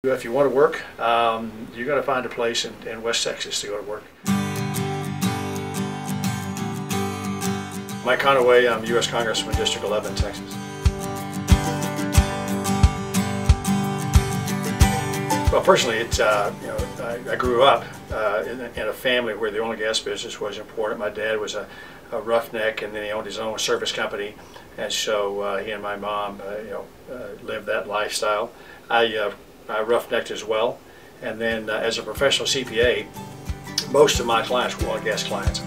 If you want to work, you're going to find a place in West Texas to go to work. Mike Conaway, I'm U.S. Congressman, District 11, Texas. Well, personally, it's I grew up in a family where the oil and gas business was important. My dad was a roughneck, and then he owned his own service company, and so he and my mom, lived that lifestyle. I roughnecked as well, and then as a professional CPA, most of my clients were oil and gas clients.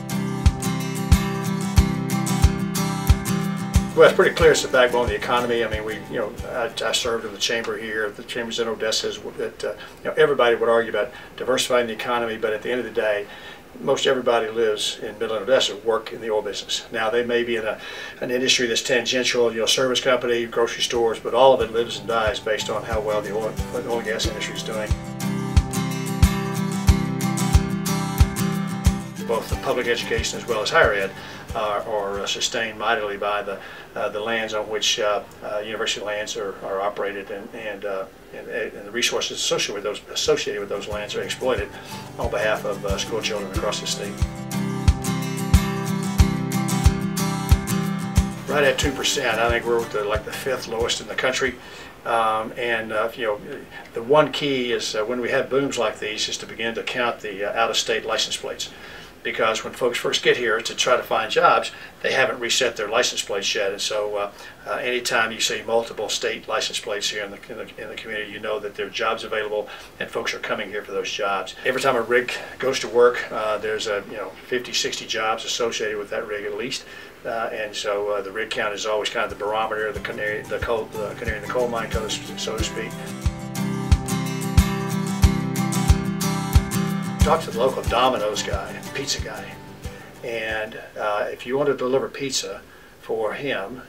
Well, it's pretty clear it's the backbone of the economy. I mean, I served in the chamber here. The chambers in Odessa is that everybody would argue about diversifying the economy, but at the end of the day, most everybody lives in Midland, Odessa, work in the oil business. Now, they may be in an industry that's tangential, service company, grocery stores, but all of it lives and dies based on how well the oil and gas industry is doing. Both the public education as well as higher ed are sustained mightily by the lands on which university lands are operated, and the resources associated with those lands are exploited on behalf of school children across the state. Right at 2%. I think we're like the 5th lowest in the country. The one key is when we have booms like these is to begin to count the out-of-state license plates. Because when folks first get here to try to find jobs, they haven't reset their license plates yet, and so anytime you see multiple state license plates here in the community, you know that there are jobs available and folks are coming here for those jobs. Every time a rig goes to work, there's 50, 60 jobs associated with that rig at least, and so the rig count is always kind of the barometer, the canary in the coal mine, so to speak. Talk to the local Domino's guy, pizza guy, and if you want to deliver pizza for him,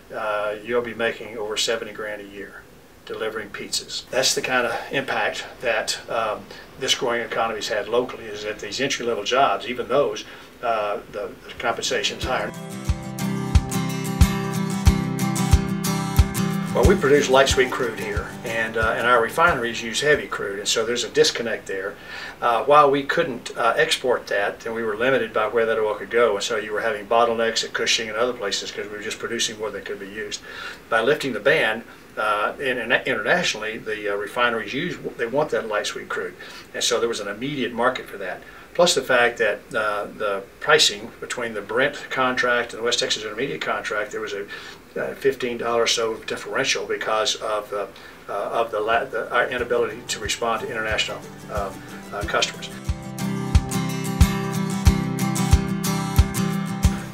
you'll be making over 70 grand a year delivering pizzas. That's the kind of impact that this growing economy has had locally, is that these entry-level jobs, even those, the compensation is higher. Well, we produce light sweet crude here, and our refineries use heavy crude, and so there's a disconnect there. While we couldn't export that, then we were limited by where that oil could go, and so you were having bottlenecks at Cushing and other places because we were just producing more than could be used. By lifting the ban internationally, the refineries they want that light sweet crude, and so there was an immediate market for that. Plus the fact that the pricing between the Brent contract and the West Texas Intermediate contract, there was a $15 or so differential because of our inability to respond to international customers.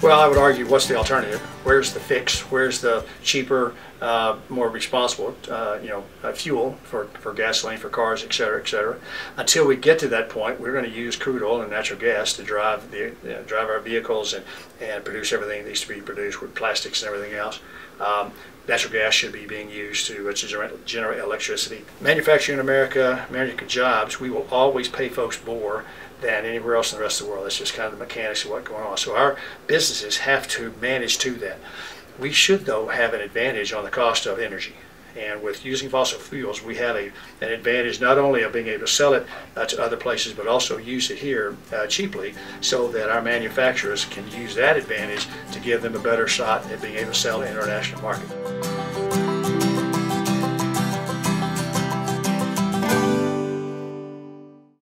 Well, I would argue, what's the alternative? Where's the fix? Where's the cheaper, more responsible, fuel for gasoline, for cars, et cetera, et cetera? Until we get to that point, we're going to use crude oil and natural gas to drive our vehicles and produce everything that needs to be produced with plastics and everything else. Natural gas should be being used to generate electricity. Manufacturing in America, American jobs, we will always pay folks more than anywhere else in the rest of the world. That's just kind of the mechanics of what's going on. So our businesses have to manage to that. We should, though, have an advantage on the cost of energy. And with using fossil fuels, we have an advantage not only of being able to sell it to other places, but also use it here cheaply, so that our manufacturers can use that advantage to give them a better shot at being able to sell in the international market.